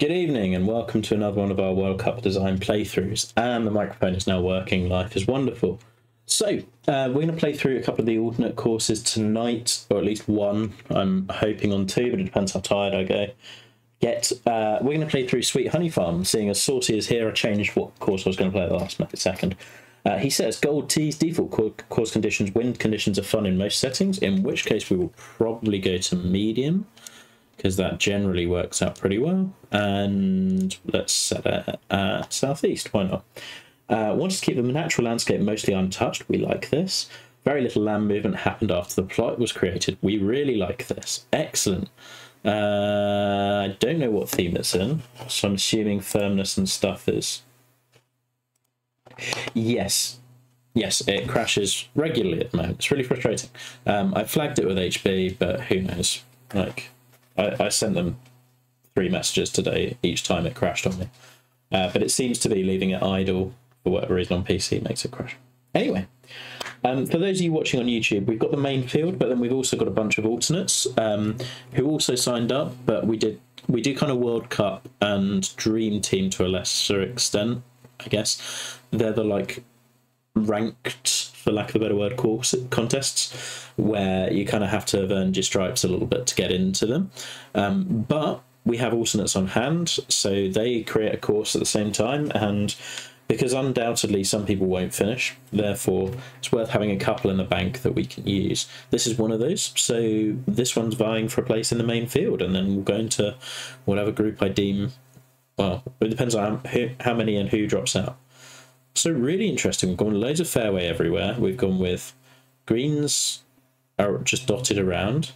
Good evening and welcome to another one of our World Cup design playthroughs, and the microphone is now working. Life is wonderful. So we're going to play through a couple of the alternate courses tonight, or at least one. I'm hoping on two, but it depends how tired I go. We're going to play through Sweet Honey Farm. Seeing as Saucy is here, I changed what course I was going to play at the last second. He says, gold tees, default course conditions, wind conditions are fun in most settings, in which case we will probably go to medium, because that generally works out pretty well. And let's set it at southeast, why not? Want to keep the natural landscape mostly untouched. We like this. Very little land movement happened after the plot was created. We really like this. Excellent. I don't know what theme it's in, so I'm assuming firmness and stuff is... Yes, it crashes regularly at the moment. It's really frustrating. I flagged it with HB, but who knows? Like, I sent them 3 messages today each time it crashed on me. But it seems to be leaving it idle for whatever reason on PC makes it crash. Anyway, for those of you watching on YouTube, we've got the main field, but then we've also got a bunch of alternates who also signed up, but we do kind of World Cup and Dream Team to a lesser extent, I guess. They're the like ranked, for lack of a better word, contests where you kind of have to have earned your stripes a little bit to get into them. But we have alternates on hand, so they create a course at the same time, and because undoubtedly some people won't finish, therefore it's worth having a couple in the bank that we can use. This is one of those, so this one's vying for a place in the main field, and then we'll go into whatever group I deem, well, it depends on how many and who drops out. So really interesting. We've gone loads of fairway everywhere. We've gone with greens are just dotted around.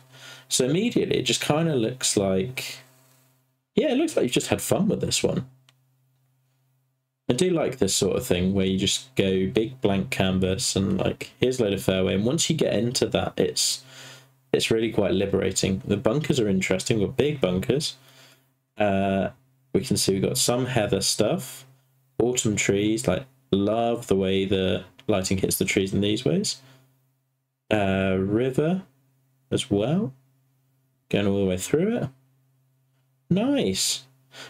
So immediately it just kind of looks like, yeah, it looks like you've just had fun with this one. I do like this sort of thing where you just go big blank canvas and like, here's a load of fairway. And once you get into that, it's really quite liberating. The bunkers are interesting. We've got big bunkers. We can see we've got some heather stuff, autumn trees, like, love the way the lighting hits the trees in these ways. River as well, going all the way through it. Nice.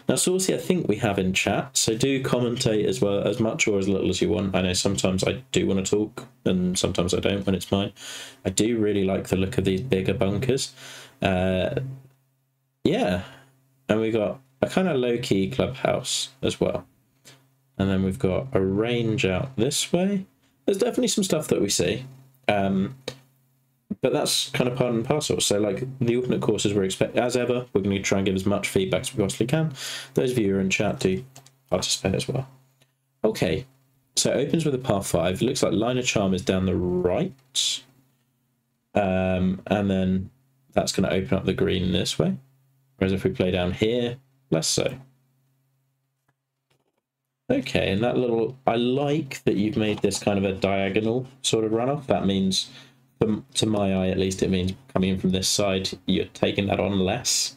Now, Saucy, I think we have in chat, so do commentate as well, as much or as little as you want. I know sometimes I do want to talk, and sometimes I don't when it's mine. I do really like the look of these bigger bunkers. Yeah, and we got a kind of low-key clubhouse as well. And then we've got a range out this way. There's definitely some stuff that we see. But that's kind of part and parcel. So, like, the alternate courses we're expecting, as ever, we're going to try and give as much feedback as we possibly can. Those of you who are in chat do participate as well. Okay, so it opens with a par 5. It looks like line of charm is down the right. And then that's going to open up the green this way. Whereas if we play down here, less so. Okay, and that little, I like that you've made this kind of a diagonal sort of runoff. That means, to my eye at least, it means coming in from this side, you're taking that on less,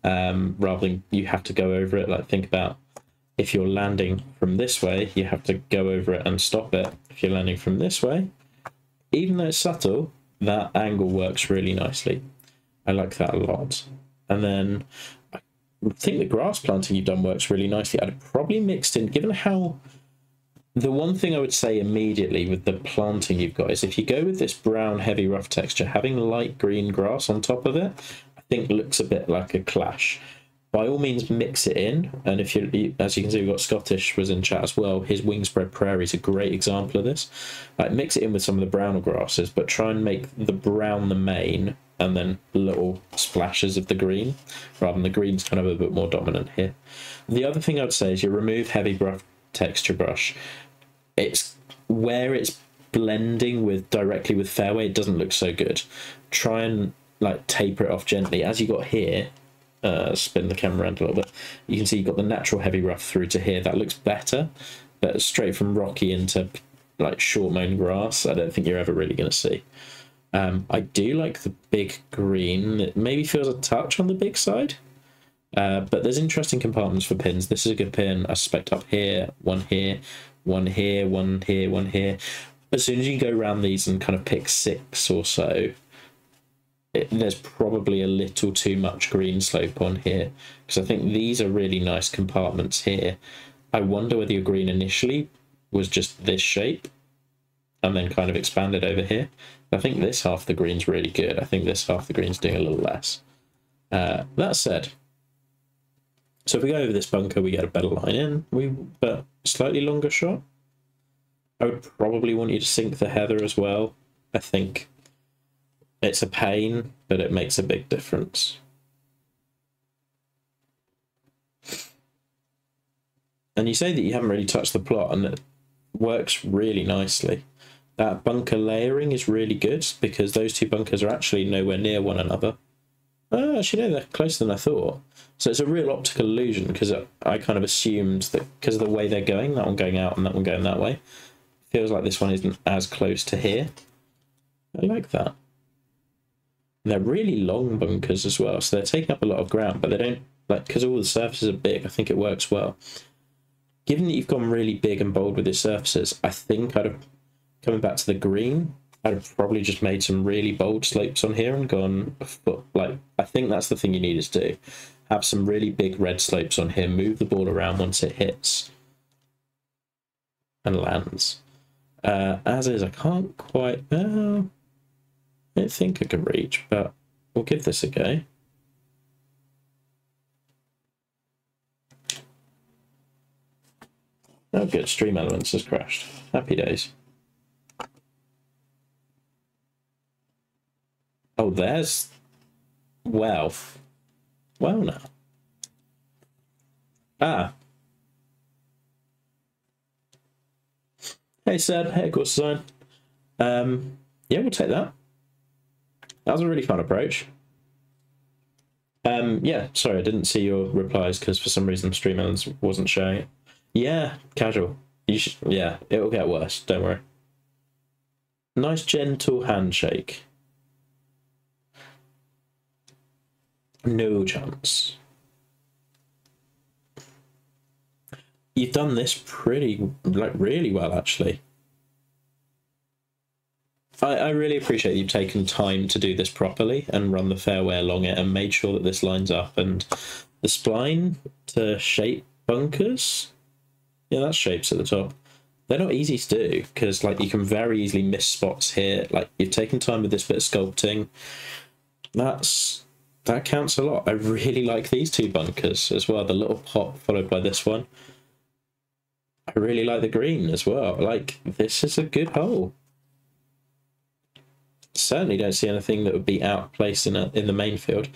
rather than you have to go over it. Like, think about if you're landing from this way, you have to go over it and stop it. If you're landing from this way, even though it's subtle, that angle works really nicely. I like that a lot. And then I think the grass planting you've done works really nicely. I'd probably mixed in, given how... The one thing I would say immediately with the planting you've got is if you go with this brown, heavy, rough texture, having light green grass on top of it, I think looks a bit like a clash. By all means, mix it in. And if you, as you can see, we've got Scottish was in chat as well. His Wingspread Prairie is a great example of this. Like, mix it in with some of the browner grasses, but try and make the brown the main, and then little splashes of the green, rather than the green's kind of a bit more dominant here. The other thing I'd say is you remove heavy brush texture brush. It's where it's blending with directly with fairway, it doesn't look so good. Try and like taper it off gently. As you got here, spin the camera around a little bit, you can see you've got the natural heavy rough through to here. That looks better, but straight from rocky into like short mown grass, I don't think you're ever really going to see. I do like the big green. It maybe feels a touch on the big side, but there's interesting compartments for pins. This is a good pin. I suspect up here, one here, one here, one here, one here. As soon as you go around these and kind of pick 6 or so, there's probably a little too much green slope on here, because I think these are really nice compartments here. I wonder whether your green initially was just this shape and then kind of expanded over here. I think this half of the green's really good. I think this half of the green's doing a little less. That said, so if we go over this bunker, we get a better line in, but slightly longer shot. I would probably want you to sink the heather as well. I think it's a pain, but it makes a big difference. And you say that you haven't really touched the plot, and it works really nicely. That bunker layering is really good, because those two bunkers are actually nowhere near one another. Actually, no, they're closer than I thought. So it's a real optical illusion, because I kind of assumed that because of the way they're going, that one going out and that one going that way, feels like this one isn't as close to here. I like that. And they're really long bunkers as well, so they're taking up a lot of ground, but they don't, like, because all the surfaces are big, I think it works well. Given that you've gone really big and bold with your surfaces, I think I'd have, coming back to the green, I'd have probably just made some really bold slopes on here and gone a foot, like, I think that's the thing you need to do. Have some really big red slopes on here, move the ball around once it hits and lands. As is, I can't quite, I don't think I can reach, but we'll give this a go. Oh good, Stream Elements has crashed. Happy days. Oh, there's... Well now. Ah. Hey Seb, hey Course Design. Yeah, we'll take that. That was a really fun approach. Yeah, sorry, I didn't see your replies because for some reason Stream Elements wasn't showing it. Yeah, casual. You should, yeah, it'll get worse, don't worry. Nice gentle handshake. No chance. You've done this pretty, like, really well, actually. I really appreciate you've taken time to do this properly and run the fairway along it and made sure that this lines up. And the spline to shape bunkers, yeah, that's shapes at the top. They're not easy to do because, like, you can very easily miss spots here. Like, you've taken time with this bit of sculpting. That counts a lot. I really like these two bunkers as well. The little pop followed by this one. I really like the green as well. Like, this is a good hole. Certainly don't see anything that would be out of place in the main field.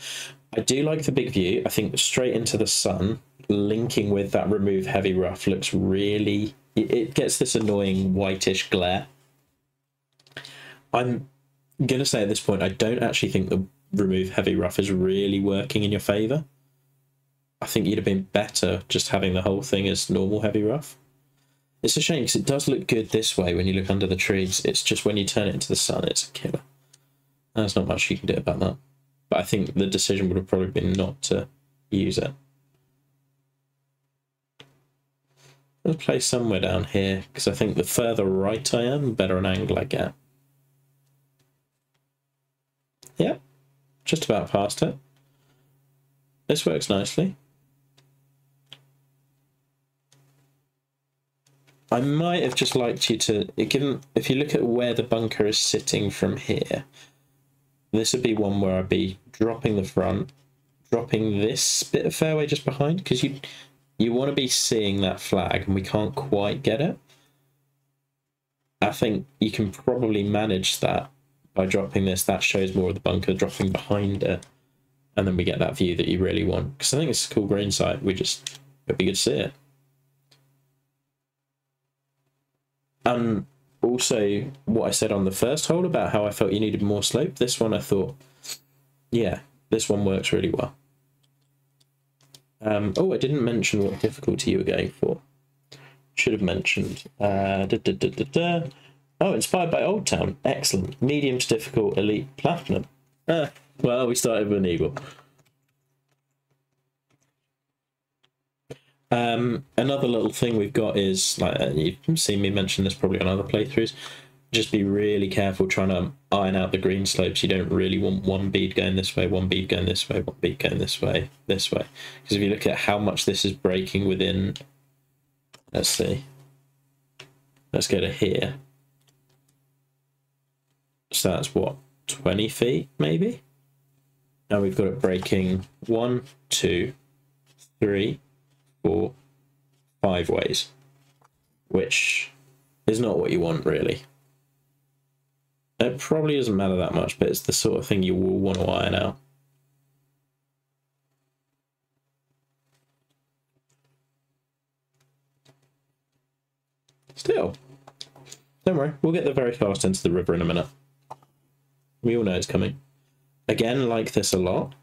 I do like the big view. I think straight into the sun, linking with that remove heavy rough looks really... It gets this annoying whitish glare. I'm going to say at this point, I don't actually think the remove heavy rough is really working in your favour. I think you'd have been better just having the whole thing as normal heavy rough. It's a shame because it does look good this way when you look under the trees. It's just when you turn it into the sun, it's a killer. There's not much you can do about that. But I think the decision would have probably been not to use it. I'll play somewhere down here because I think the further right I am, the better an angle I get. Yep, just about past it. This works nicely. I might have just liked you to, given if you look at where the bunker is sitting from here, this would be one where I'd be dropping the front, dropping this bit of fairway just behind, because you want to be seeing that flag and we can't quite get it. I think you can probably manage that by dropping this. That shows more of the bunker dropping behind it, and then we get that view that you really want, because I think it's a cool green site. It'd be good to see it. And also what I said on the first hole about how I felt you needed more slope, this one I thought, yeah, this one works really well. Oh, I didn't mention what difficulty you were going for. Should have mentioned. Oh, inspired by Old Town. Excellent. Medium to difficult, elite, platinum. Well, we started with an eagle. Another little thing we've got is, like, you've seen me mention this probably on other playthroughs, just be really careful trying to iron out the green slopes. You don't really want one bead going this way, one bead going this way, one bead going this way. Because if you look at how much this is breaking within, let's see, let's go to here. So that's what, 20 feet maybe? Now we've got it breaking 1, 2, 3, 4, 5 ways, which is not what you want really. It probably doesn't matter that much, but it's the sort of thing you will want to iron out. Still, don't worry, we'll get there very fast into the river in a minute. We all know it's coming. Again, like this a lot.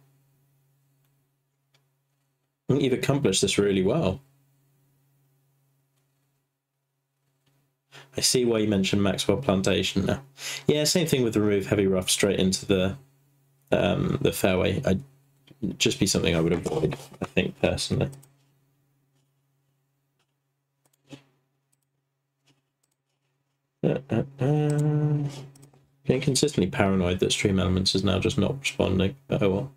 I think you've accomplished this really well. I see why you mentioned Maxwell Plantation now. Yeah, same thing with remove heavy rough straight into the fairway. I'd just be something I would avoid, I think, personally. Getting consistently paranoid that Stream Elements is now just not responding. But oh well.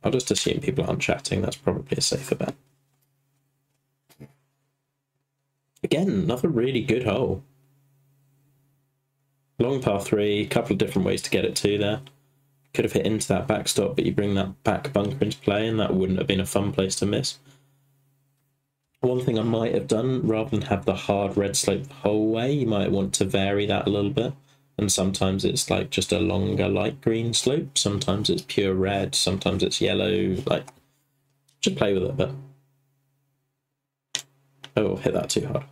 I'll just assume people aren't chatting. That's probably a safer bet. Again, another really good hole. Long par 3, a couple of different ways to get it to there. Could have hit into that backstop, but you bring that back bunker into play, and that wouldn't have been a fun place to miss. One thing I might have done, rather than have the hard red slope the whole way, you might want to vary that a little bit. And sometimes it's like just a longer light green slope, sometimes it's pure red, sometimes it's yellow, like, just play with it a bit. Oh, hit that too hard.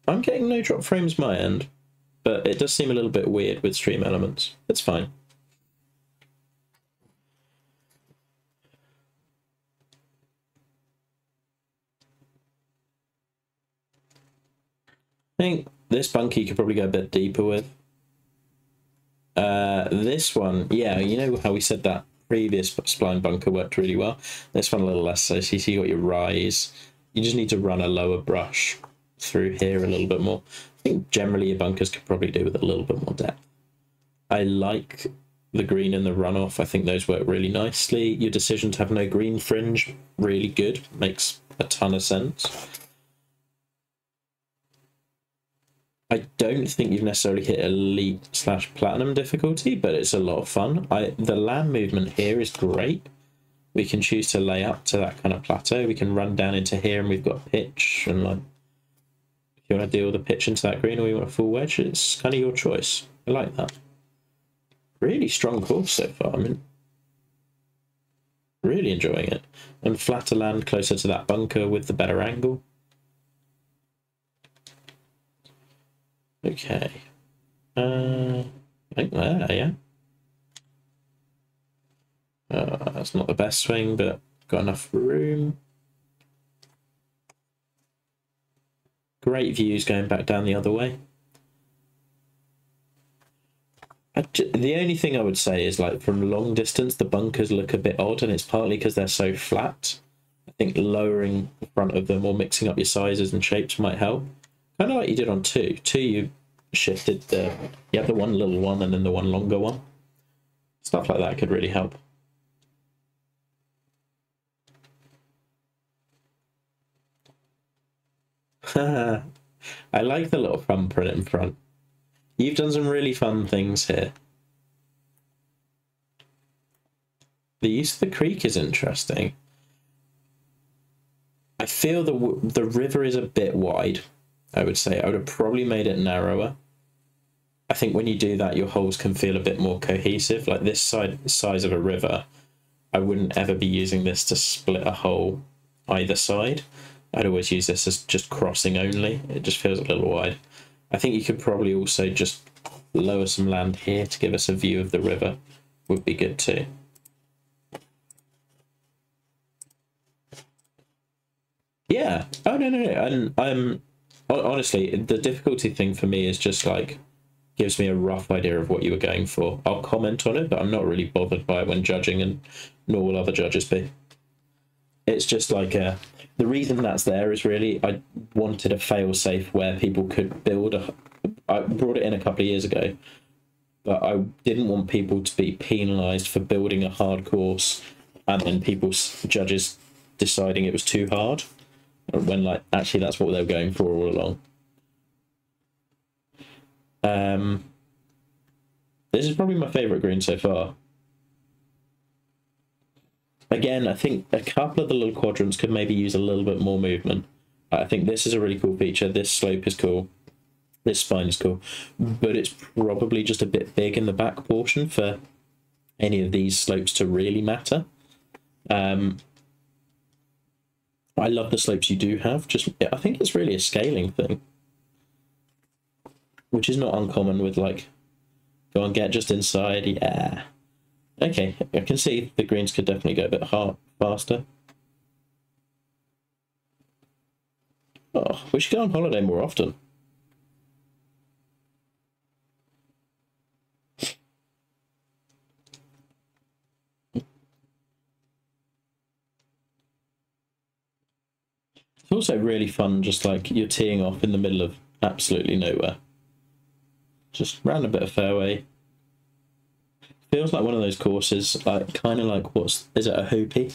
I'm getting no drop frames my end, but it does seem a little bit weird with Stream Elements. It's fine. I think this bunker you could probably go a bit deeper with. This one, yeah, you know how we said that previous spline bunker worked really well? This one a little less so. So you got your rise. You just need to run a lower brush through here a little bit more. I think generally your bunkers could probably do with a little bit more depth. I like the green and the runoff. I think those work really nicely. Your decision to have no green fringe, really good. Makes a ton of sense. I don't think you've necessarily hit elite/platinum difficulty, but it's a lot of fun. The land movement here is great. We can choose to lay up to that kind of plateau. We can run down into here and we've got pitch, and like, if you want to deal with the pitch into that green or you want a full wedge, it's kind of your choice. I like that. Really strong course so far. I mean, really enjoying it. And flatter land closer to that bunker with the better angle. Okay. I think there, yeah. That's not the best swing, but got enough room. Great views going back down the other way. The only thing I would say is, like, from long distance, the bunkers look a bit odd, and it's partly because they're so flat. I think lowering the front of them or mixing up your sizes and shapes might help. Kind of like you did on 2. 2, you shifted you have the one little one and then the one longer one. Stuff like that could really help. I like the little thumbprint in front. You've done some really fun things here. The use of the creek is interesting. I feel the river is a bit wide, I would say. I would have probably made it narrower. I think when you do that, your holes can feel a bit more cohesive. Like this size of a river, I wouldn't ever be using this to split a hole either side. I'd always use this as just crossing only. It just feels a little wide. I think you could probably also just lower some land here to give us a view of the river. Would be good too. Yeah. Oh, no. And honestly, the difficulty thing for me is just like, gives me a rough idea of what you were going for. I'll comment on it, but I'm not really bothered by it when judging, and nor will other judges be. It's just like The reason that's there is really I wanted a fail-safe where people could build a... I brought it in a couple of years ago, but I didn't want people to be penalised for building a hard course and then judges deciding it was too hard, when like actually that's what they were going for all along. This is probably my favourite green so far. Again, I think a couple of the little quadrants could maybe use a little bit more movement. I think this is a really cool feature. This slope is cool. This spine is cool. But it's probably just a bit big in the back portion for any of these slopes to really matter. I love the slopes you do have. I think it's really a scaling thing, which is not uncommon with like, go and get just inside. Yeah. Okay, I can see the greens could definitely go a bit faster. Oh, we should go on holiday more often. It's also really fun, just like you're teeing off in the middle of absolutely nowhere. Just round a bit of fairway. Feels like one of those courses, like kind of like is it a hoopy,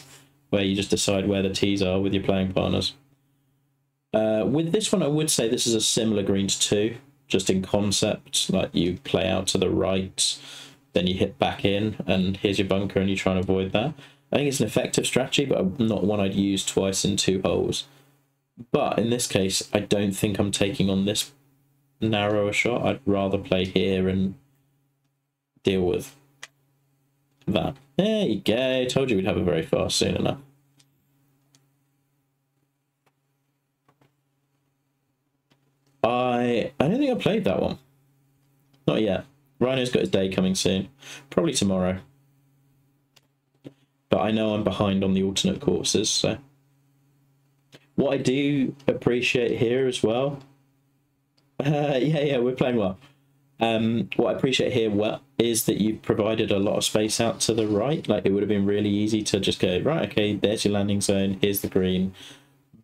where you just decide where the tees are with your playing partners. With this one, I would say this is a similar green to 2, just in concept. Like you play out to the right, then you hit back in, and here's your bunker, and you try and avoid that. I think it's an effective strategy, but not one I'd use twice in 2 holes. But in this case, I don't think I'm taking on this narrower shot. I'd rather play here and deal with that. There you go. Told you we'd have a very fast soon enough. I don't think I played that one. Not yet. Rhino's got his day coming soon. Probably tomorrow. But I know I'm behind on the alternate courses, so... What I do appreciate here as well... yeah, we're playing well. What I appreciate here is that you've provided a lot of space out to the right. Like, it would have been really easy to just go, right, okay, there's your landing zone, here's the green.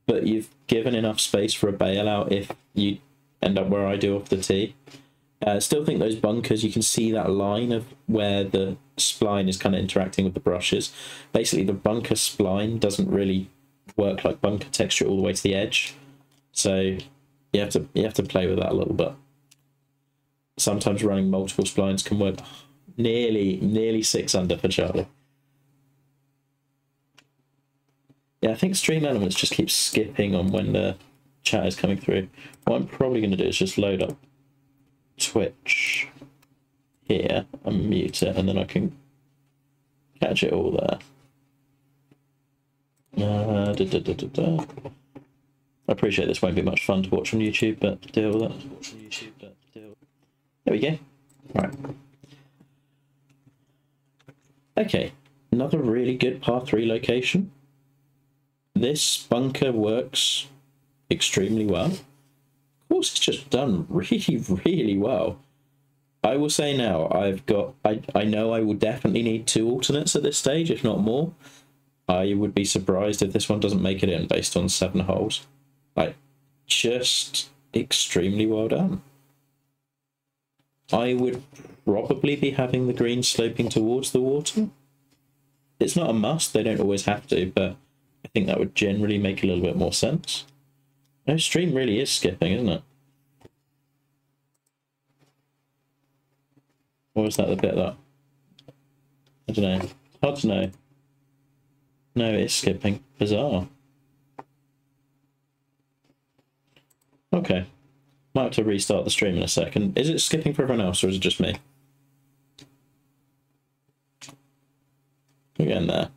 But you've given enough space for a bailout if you end up where I do off the tee. Still think those bunkers, you can see that line of where the spline is kind of interacting with the brushes. Basically, the bunker spline doesn't really work like bunker texture all the way to the edge. So you have to play with that a little bit. Sometimes running multiple splines can work. Nearly 6 under for Charlie. Yeah, I think Stream Elements just keeps skipping on when the chat is coming through. What I'm probably going to do is just load up Twitch here and mute it, and then I can catch it all there. I appreciate this won't be much fun to watch on YouTube, but deal with that. There we go. Right. Okay, another really good par 3 location. This bunker works extremely well. Of course, it's just done really well. I will say now, I know I will definitely need 2 alternates at this stage, if not more. I would be surprised if this one doesn't make it in based on 7 holes. Like, just extremely well done. I would probably be having the green sloping towards the water. It's not a must, they don't always have to, but I think that would generally make a little bit more sense. No, stream really is skipping, isn't it? Or is that the bit that... I don't know. Hard to know. No, it is skipping. Bizarre. Okay. Might have to restart the stream in a second. Is it skipping for everyone else, or is it just me? We're getting there.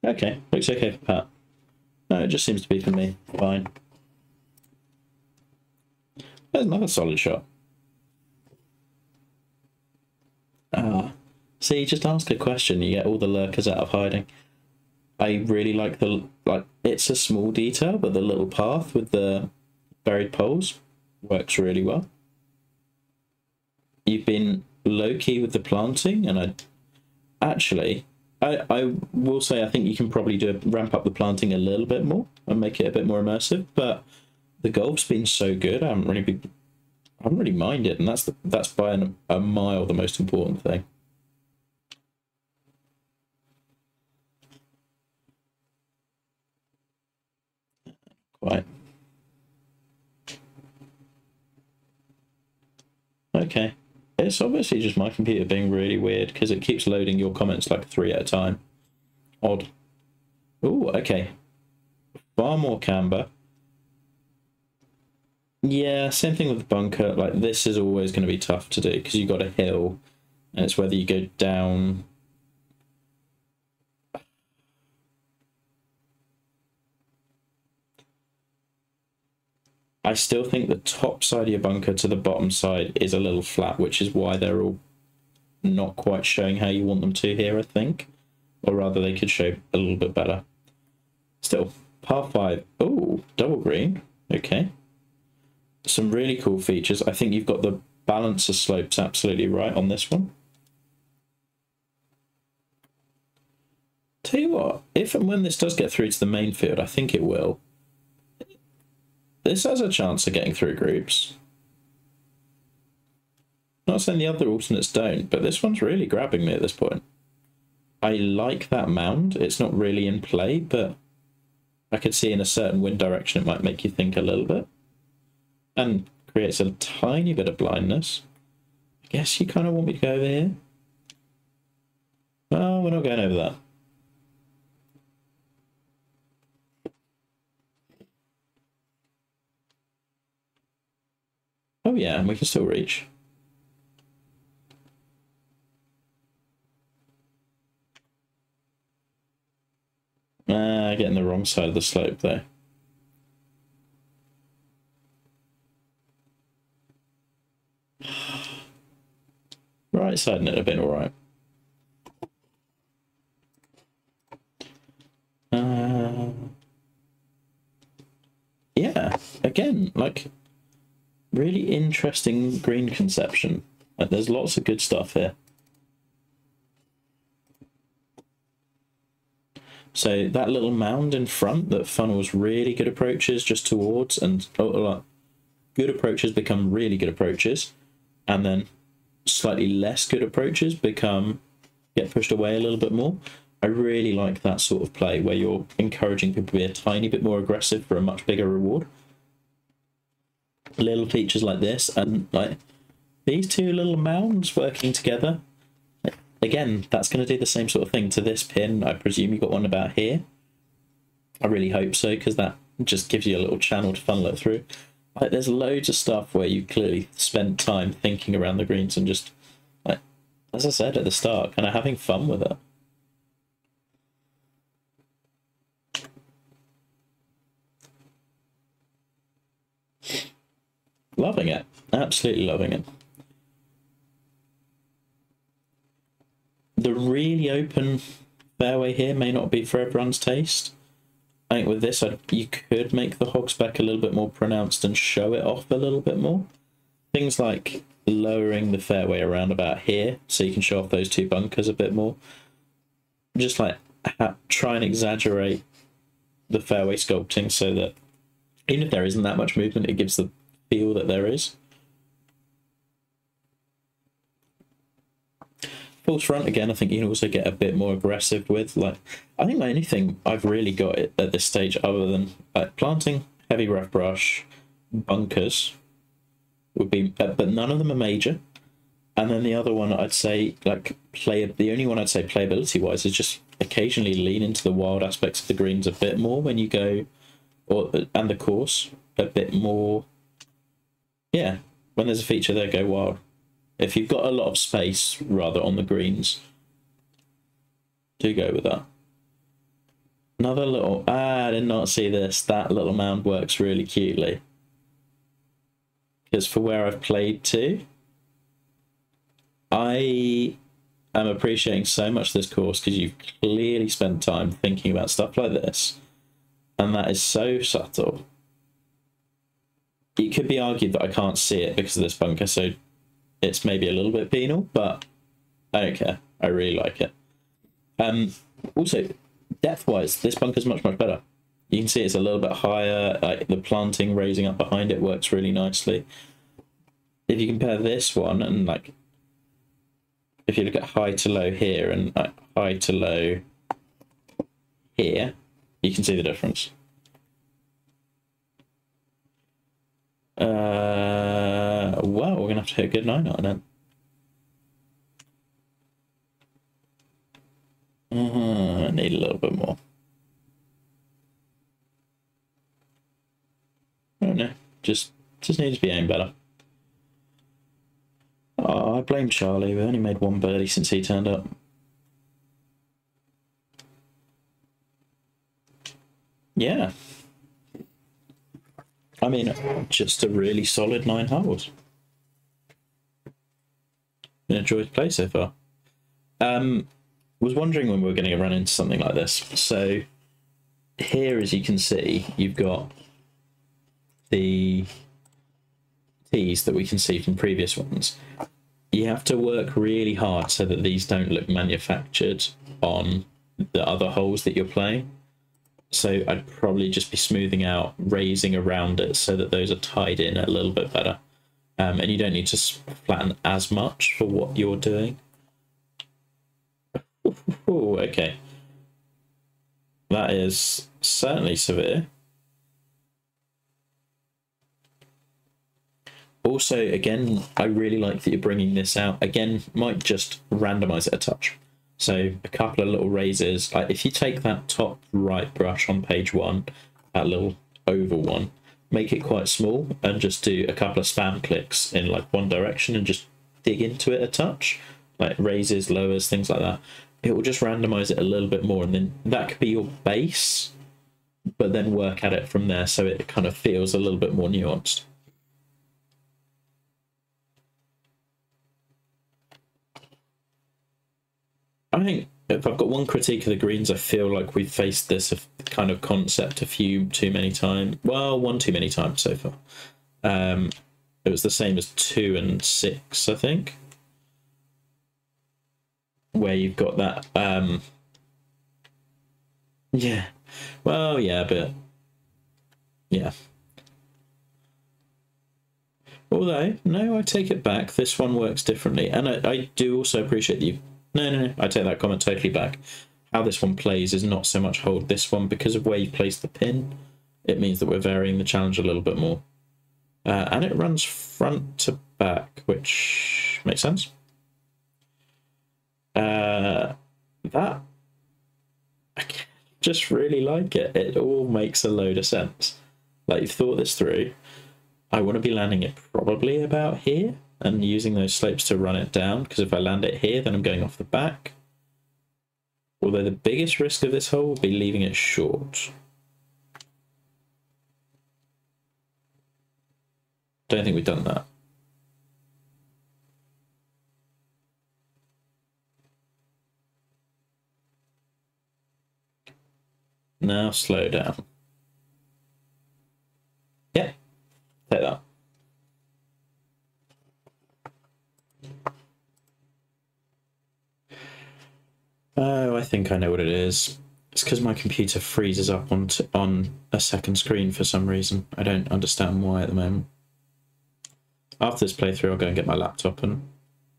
Okay, looks okay for Pat. No, it just seems to be for me. Fine. There's another solid shot. See, just ask a question, you get all the lurkers out of hiding. I really like it's a small detail, but the little path with the buried poles works really well. you've been low-key with the planting, and I will say I think you can probably ramp up the planting a little bit more and make it a bit more immersive, but the golf's been so good, I haven't really minded, and that's by a mile the most important thing. Quite. Okay. It's obviously just my computer being really weird because it keeps loading your comments like 3 at a time. Odd. Oh, okay. Far more camber. Yeah, same thing with the bunker. Like, this is always going to be tough to do because you've got a hill, and it's whether you go down. I still think the top side of your bunker to the bottom side is a little flat, which is why they're all not quite showing how you want them to here, I think. Or rather, they could show a little bit better. Still, par 5. Oh, double green. Okay. Some really cool features. I think you've got the balance of slopes absolutely right on this one. Tell you what, if and when this does get through to the main field, I think it will. This has a chance of getting through groups. Not saying the other alternates don't, but this one's really grabbing me at this point. I like that mound. It's not really in play, but I could see in a certain wind direction it might make you think a little bit. And creates a tiny bit of blindness. I guess you kind of want me to go over here. Well, we're not going over that. Oh yeah, and we can still reach. Getting the wrong side of the slope though. Right side and it'd have been alright. Yeah, again, like, really interesting green conception. Like, there's lots of good stuff here. So that little mound in front that funnels really good approaches just towards, and good approaches become really good approaches, and then slightly less good approaches get pushed away a little bit more. I really like that sort of play where you're encouraging people to be a tiny bit more aggressive for a much bigger reward. Little features like this, and like these two little mounds working together. Again, that's going to do the same sort of thing to this pin. I presume you got one about here. I really hope so, because that just gives you a little channel to funnel it through. Like, there's loads of stuff where you clearly spent time thinking around the greens and just, like, as I said at the start, kind of having fun with it. Loving it. Absolutely loving it. The really open fairway here may not be for everyone's taste. I think with this, you could make the hog spec a little bit more pronounced and show it off a little bit more. Things like lowering the fairway around about here so you can show off those two bunkers a bit more. Just like try and exaggerate the fairway sculpting so that even if there isn't that much movement, it gives the feel that there is. False front, again, I think you can also get a bit more aggressive with. Like, I think the only thing I've really got at this stage, other than planting, heavy rough brush, bunkers, would be, but none of them are major. And then the other one I'd say, like, the only one I'd say playability-wise is just occasionally lean into the wild aspects of the greens a bit more when you go, and the course a bit more. Yeah, when there's a feature there, go wild. If you've got a lot of space, rather, on the greens, do go with that. Another little... I did not see this. That little mound works really cutely. Because for where I've played to, I am appreciating so much this course because you've clearly spent time thinking about stuff like this. And that is so subtle. It could be argued that I can't see it because of this bunker, so it's maybe a little bit penal, but I don't care. I really like it. Also, depth-wise, this bunker's much better. You can see it's a little bit higher. Like the planting raising up behind it works really nicely. If you compare this one and like, if you look at high to low here and like high to low here, you can see the difference. Well, we're gonna have to hit a good 9 on it. I need a little bit more. I don't know. Just needs to be aimed better. Oh, I blame Charlie. We only made 1 birdie since he turned up. Yeah. I mean, just a really solid 9 holes. Been a joy to play so far. Was wondering when we were going to run into something like this. So here, as you can see, you've got the tees that we can see from previous ones. You have to work really hard so that these don't look manufactured on the other holes that you're playing. So I'd probably just be smoothing out, raising around it so that those are tied in a little bit better. And you don't need to flatten as much for what you're doing. Ooh, okay. That is certainly severe. Also, again, I really like that you're bringing this out. Again, might just randomize it a touch. So a couple of little raises. Like if you take that top right brush on page 1, that little oval one, make it quite small and just do a couple of spam clicks in like one direction and just dig into it a touch, like raises, lowers, things like that. It will just randomize it a little bit more, and then that could be your base, but then work at it from there so it kind of feels a little bit more nuanced. I think if I've got one critique of the greens, I feel like we've faced this kind of concept a few too many times. Well, 1 too many times so far. It was the same as 2 and 6, I think, where you've got that. Yeah. Well, yeah, but yeah. Although, no, I take it back. This one works differently, and I do also appreciate that you. No, I take that comment totally back. How this one plays is not so much hold this one, because of where you place the pin, it means that we're varying the challenge a little bit more. And it runs front to back, which makes sense. That, I just really like it. It all makes a load of sense. Like, you've thought this through. I want to be landing it probably about here, and using those slopes to run it down, because if I land it here, then I'm going off the back. Although the biggest risk of this hole will be leaving it short. Don't think we've done that. Now slow down. Yeah, take that. Oh, I think I know what it is. It's because my computer freezes up on a second screen for some reason. I don't understand why at the moment. After this playthrough, I'll go and get my laptop and...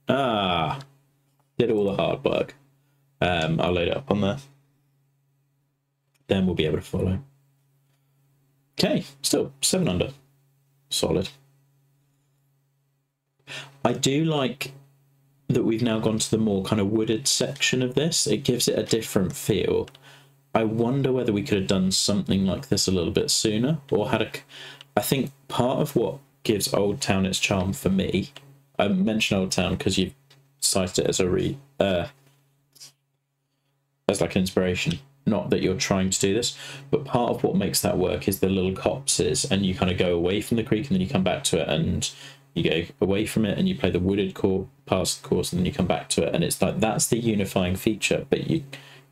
did all the hard work. I'll load it up on there. Then we'll be able to follow. Okay, still 7 under. Solid. I do like that we've now gone to the more kind of wooded section of this. It gives it a different feel. I wonder whether we could have done something like this a little bit sooner, or had a... I think part of what gives Old Town its charm for me, I mention Old Town because you've cited it as a as like an inspiration. Not that you're trying to do this, but part of what makes that work is the little copses, and you kind of go away from the creek and then you come back to it, and you go away from it and you play the wooded past the course and then you come back to it, and it's like that's the unifying feature, but you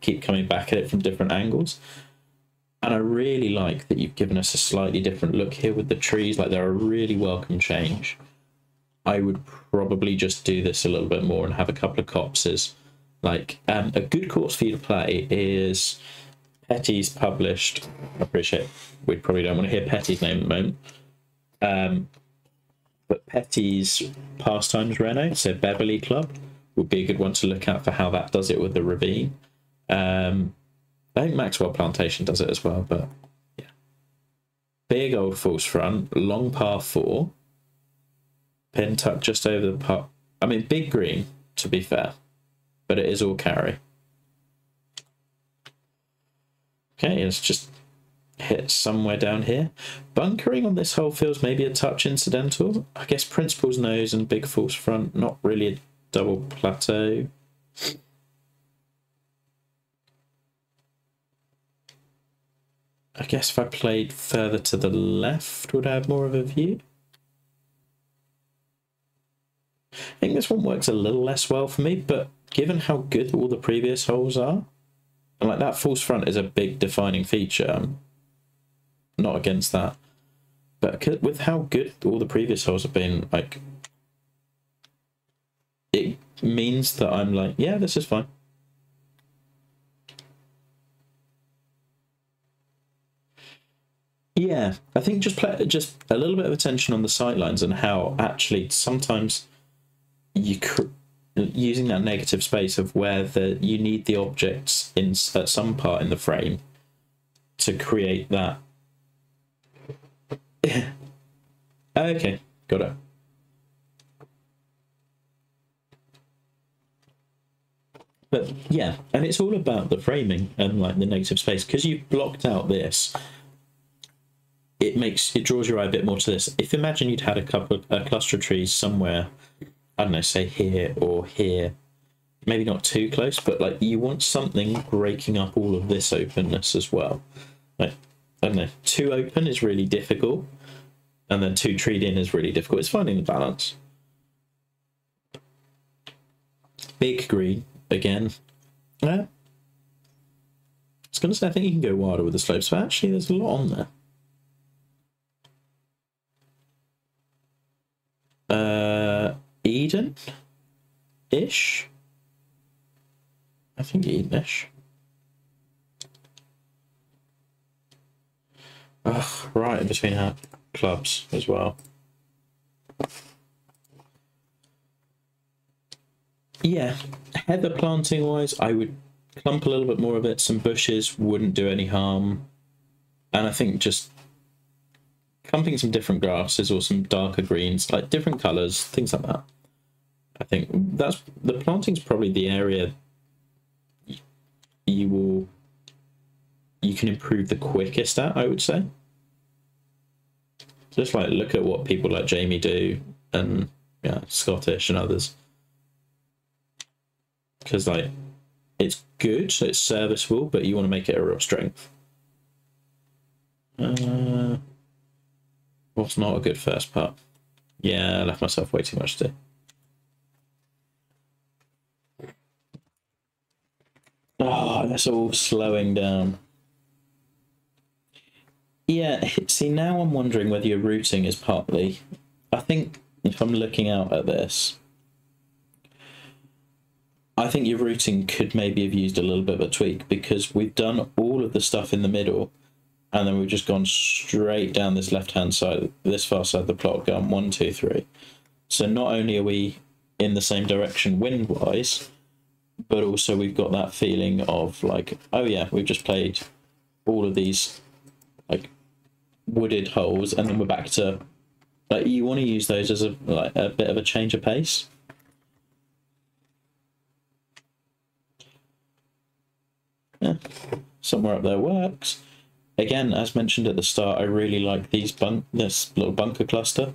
keep coming back at it from different angles. And I really like that you've given us a slightly different look here with the trees. Like, they're a really welcome change. I would probably just do this a little bit more and have a couple of copses. Like, a good course for you to play is Petty's published. I appreciate we probably don't want to hear Petty's name at the moment. But Petty's Pastimes Reno, so Beverly Club, would be a good one to look at for how that does it with the ravine. I think Maxwell Plantation does it as well, but yeah. Big old false front, long par 4, pin tuck just over the putt. I mean, big green, to be fair, but it is all carry. Okay, let's just hit somewhere down here. Bunkering on this hole feels maybe a touch incidental. I guess Principal's nose and big false front, not really a double plateau. I guess if I played further to the left, would I have more of a view? I think this one works a little less well for me, but given how good all the previous holes are, and like that false front is a big defining feature, I'm not against that. But with how good all the previous holes have been, like, it means that I'm like, yeah, this is fine. Yeah, I think just a little bit of attention on the sightlines and how actually sometimes you using that negative space of where you need the objects at some part in the frame to create that. Okay, got it. But yeah, and it's all about the framing and like the negative space, because you've blocked out this. It draws your eye a bit more to this. If imagine you'd had a cluster of trees somewhere, I don't know, say here or here, maybe not too close, but like you want something breaking up all of this openness as well. Like, I don't know, too open is really difficult, and then too treed in is really difficult. It's finding the balance. Big green again. I was going to say I think you can go wider with the slopes, but actually there's a lot on there. Eden-ish? I think Eden-ish. Ugh, right in between our clubs as well. Yeah, heather planting wise, I would clump a little bit more of it. Some bushes wouldn't do any harm. And I think just clumping some different grasses or some darker greens, like different colours, things like that. I think that's the planting's probably the area you can improve the quickest at, I would say. Just like look at what people like Jamie do, and yeah, Scottish and others. Because like it's good, so it's serviceable, but you want to make it a real strength. What's not a good first part? Yeah, I left myself way too much to do. Oh, that's all slowing down. Yeah, see, now I'm wondering whether your routing is partly... I think if I'm looking out at this, I think your routing could maybe have used a little bit of a tweak, because we've done all of the stuff in the middle, and then we've just gone straight down this left-hand side, this far side of the plot, gone 1, 2, 3. So not only are we in the same direction wind-wise, but also we've got that feeling of like, oh yeah, we've just played all of these like wooded holes, and then we're back to like, you want to use those as a bit of a change of pace. Yeah, somewhere up there works. Again, as mentioned at the start, I really like this little bunker cluster.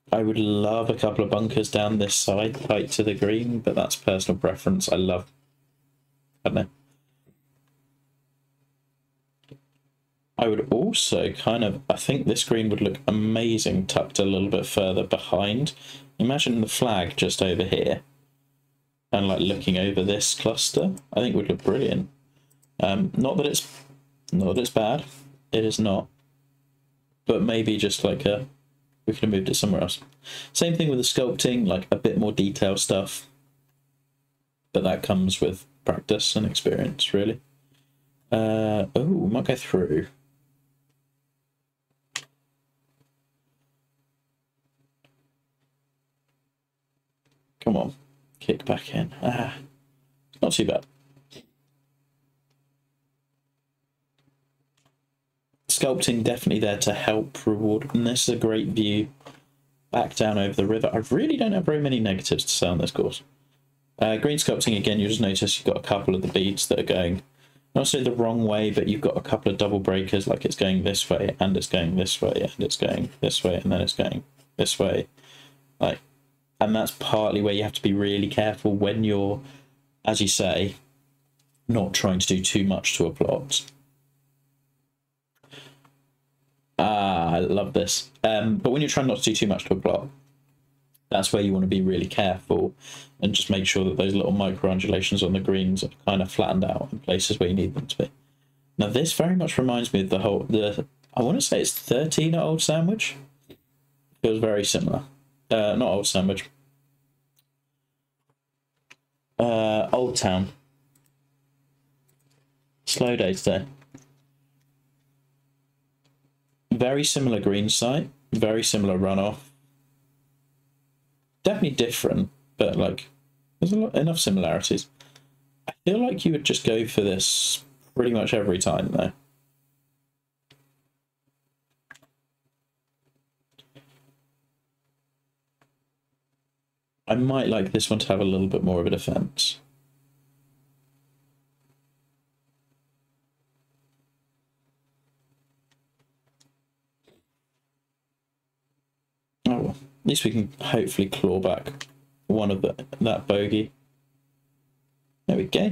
I would love a couple of bunkers down this side, tight to the green, but that's personal preference. I don't know. I would also I think this green would look amazing tucked a little bit further behind. Imagine the flag just over here and like looking over this cluster. I think it would look brilliant. Not that it's bad. It is not. But maybe just like a We could have moved it somewhere else. Same thing with the sculpting, like a bit more detailed stuff. But that comes with practice and experience, really. Oh, we might go through. Come on, kick back in. Not too bad. Sculpting definitely there to help reward, and this is a great view back down over the river. I really don't have very many negatives to say on this course. Green sculpting, again, you'll just notice you've got a couple of the beads that are going, not necessarily the wrong way, but you've got a couple of double breakers, like it's going this way, and it's going this way, and it's going this way, and then it's going this way. Like, and that's partly where you have to be really careful when you're, as you say, not trying to do too much to a plot. I love this. But when you're trying not to do too much to a plot, that's where you want to be really careful and just make sure that those little micro undulations on the greens are kind of flattened out in places where you need them to be. Now, this very much reminds me of I want to say it's 13 at Old Sandwich. Feels very similar. Not Old Sandwich. Old Town. Slow day today. Very similar green site, very similar runoff. Definitely different, but like there's enough similarities. I feel like you would just go for this pretty much every time though. I might like this one to have a little bit more of a defense. Oh well, at least we can hopefully claw back one of that bogey. There we go.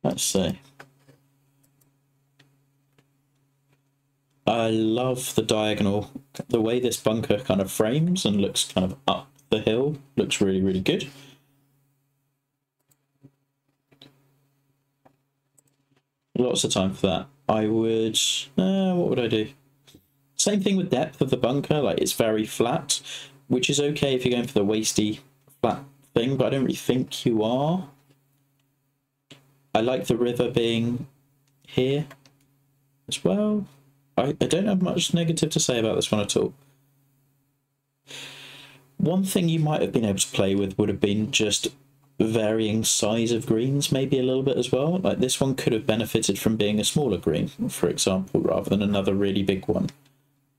Let's see. I love the diagonal, the way this bunker kind of frames and looks kind of up the hill. Looks really, really good. Lots of time for that. I would, what would I do? Same thing with depth of the bunker, like it's very flat, which is okay if you're going for the wasty flat thing, but I don't really think you are. I like the river being here as well. I don't have much negative to say about this one at all. One thing you might have been able to play with would have been just varying size of greens maybe a little bit as well. Like this one could have benefited from being a smaller green, for example, rather than another really big one.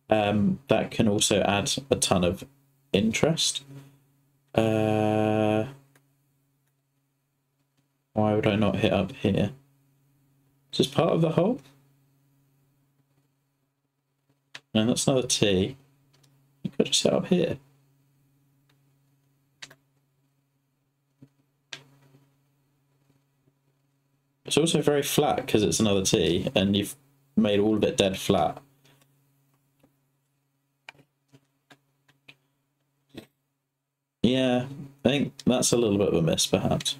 That can also add a ton of interest. Why would I not hit up here? Is this part of the hole? No, that's another T. You could just hit up here. It's also very flat because it's another T, and you've made all of it dead flat. Yeah, I think that's a little bit of a miss, perhaps.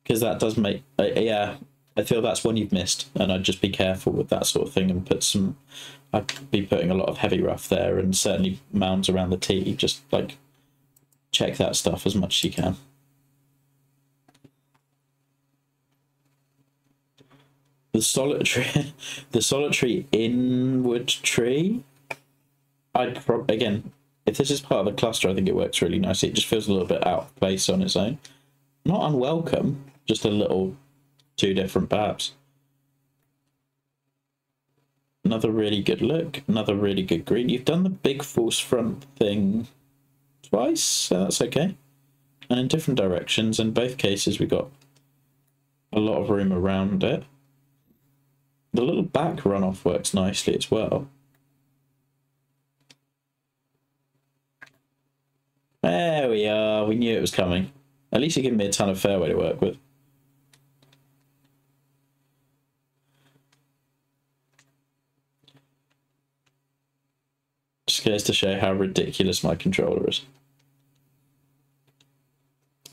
Because that does make, yeah, I feel that's one you've missed, and I'd just be careful with that sort of thing and put some, I'd be putting a lot of heavy rough there and certainly mounds around the tee, just like check that stuff as much as you can. The solitary inward tree, I'd probably, again, if this is part of the cluster, I think it works really nicely. It just feels a little bit out of place on its own. Not unwelcome, just a little too different perhaps. Another really good look, another really good green. You've done the big false front thing twice, so that's okay. And in different directions. In both cases, we got a lot of room around it. The little back runoff works nicely as well. There we are. We knew it was coming. At least you give me a ton of fairway to work with. Just goes to show how ridiculous my controller is.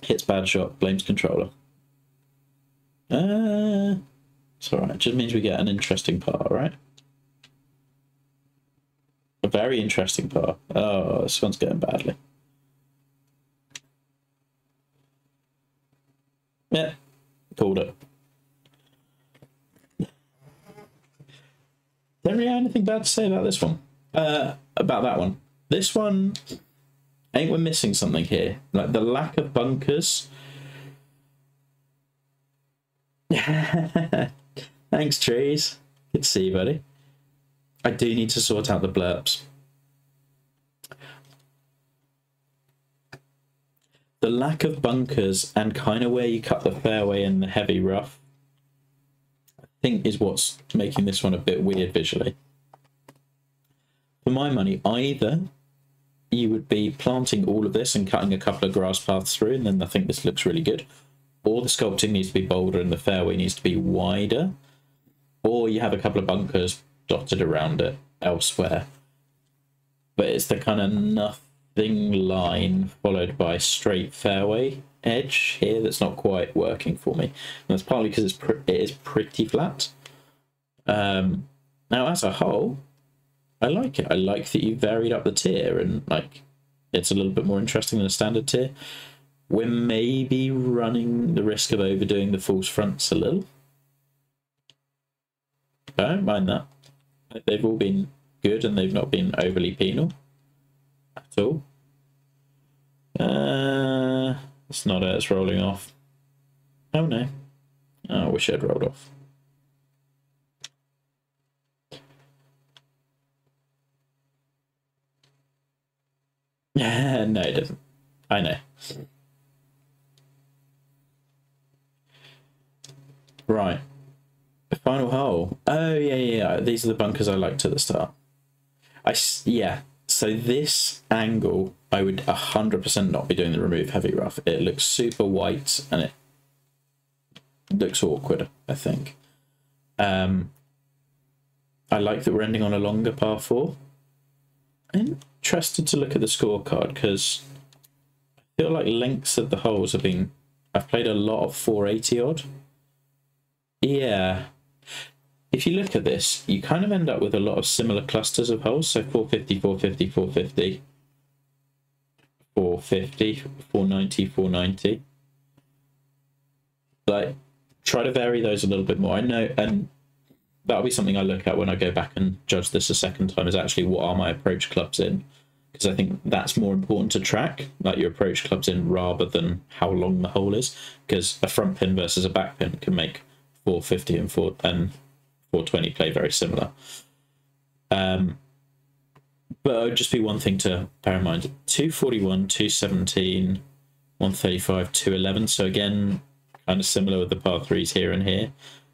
Hits bad shot, blames controller. It's alright, it just means we get an interesting par, right? A very interesting par. Oh, this one's going badly. Yeah, called it. Don't really have anything bad to say about this one. About that one. This one, I think we're missing something here. Like the lack of bunkers. Thanks, trees. Good to see you, buddy. I do need to sort out the blurps. The lack of bunkers and kind of where you cut the fairway in the heavy rough, I think, is what's making this one a bit weird visually. For my money, either you would be planting all of this and cutting a couple of grass paths through, and then I think this looks really good, or the sculpting needs to be bolder and the fairway needs to be wider, or you have a couple of bunkers dotted around it elsewhere. But it's the kind of nothing line followed by straight fairway edge here that's not quite working for me. And that's partly because it is pretty flat. Now, as a whole, I like it. I like that you varied up the tier, and like it's a little bit more interesting than a standard tier. We're maybe running the risk of overdoing the false fronts a little. I don't mind that. They've all been good and they've not been overly penal at all. It's not it, it's rolling off. Oh no. Oh, I wish I'd rolled off. No, it doesn't. I know. Right. The final hole. Oh, yeah. These are the bunkers I liked at the start. Yeah. So this angle, I would 100% not be doing the remove heavy rough. It looks super white and it looks awkward, I think. I like that we're ending on a longer par 4. I'm interested to look at the scorecard because I feel like lengths of the holes have been... I've played a lot of 480 odd. Yeah. If you look at this, you kind of end up with a lot of similar clusters of holes. So 450, 450, 450, 450, 490, 490. Like, try to vary those a little bit more. I know, and that'll be something I look at when I go back and judge this a second time, is actually what are my approach clubs in. Because I think that's more important to track, like your approach clubs in, rather than how long the hole is. Because a front pin versus a back pin can make 450 and 420 play very similar. But it would just be one thing to bear in mind. 241, 217, 135, 211. So again, kind of similar with the par 3s here and here.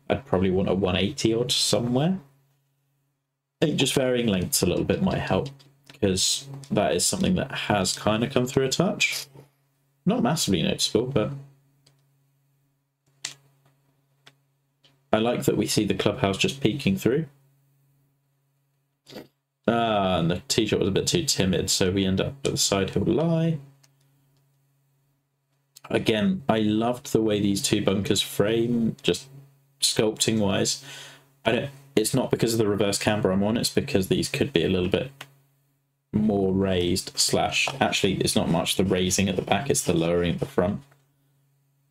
I'd probably want a 180 odd somewhere. I think just varying lengths a little bit might help, because that is something that has kind of come through a touch. Not massively noticeable, but I like that we see the clubhouse just peeking through. And the tee shot was a bit too timid, so we end up with a side hill lie. Again, I loved the way these two bunkers frame, just sculpting wise. It's not because of the reverse camber I'm on, it's because these could be a little bit more raised, slash, actually it's not much the raising at the back, it's the lowering at the front.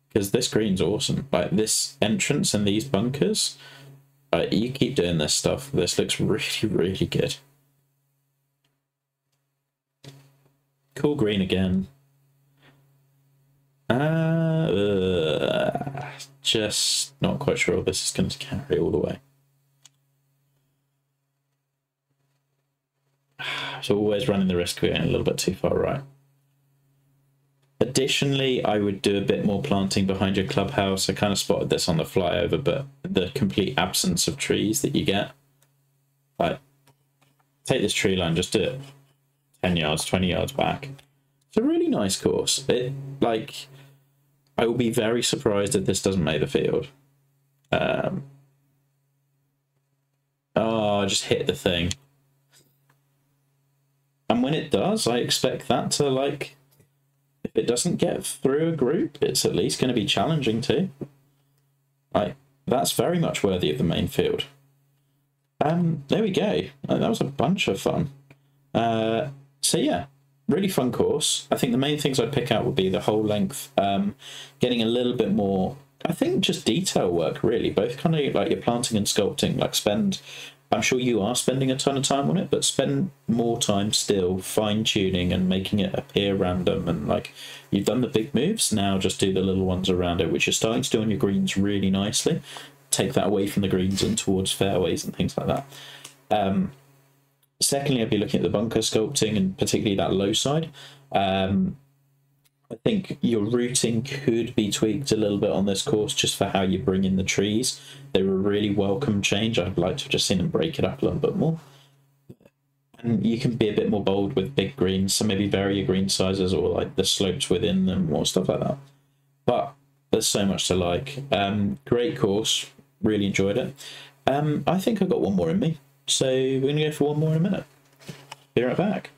Because this green's awesome. Like this entrance and these bunkers, you keep doing this stuff. This looks really, really good. Cool green again. Just not quite sure if this is going to carry all the way. So always running the risk of going a little bit too far right. Additionally, I would do a bit more planting behind your clubhouse. I kind of spotted this on the flyover, but the complete absence of trees that you get. Like, take this tree line, just do it 10 yards, 20 yards back. It's a really nice course. I will be very surprised if this doesn't make the field. Oh, I just hit the thing. And when it does, I expect that to, like, if it doesn't get through a group, it's at least going to be challenging too. Like, that's very much worthy of the main field. There we go. That was a bunch of fun. So yeah, really fun course. I think the main things I'd pick out would be the whole length, getting a little bit more, I think just detail work really, both kind of like your planting and sculpting, like I'm sure you are spending a ton of time on it, but spend more time still fine tuning and making it appear random. And like, you've done the big moves, now just do the little ones around it, which you're starting to do on your greens really nicely. Take that away from the greens and towards fairways and things like that. Secondly, I'd be looking at the bunker sculpting and particularly that low side. I think your routing could be tweaked a little bit on this course just for how you bring in the trees. They were a really welcome change. I'd like to have just seen them break it up a little bit more. And you can be a bit more bold with big greens, so maybe vary your green sizes or like the slopes within them or stuff like that. But there's so much to like. Great course, really enjoyed it. I think I got one more in me, so we're going to go for one more in a minute. Be right back.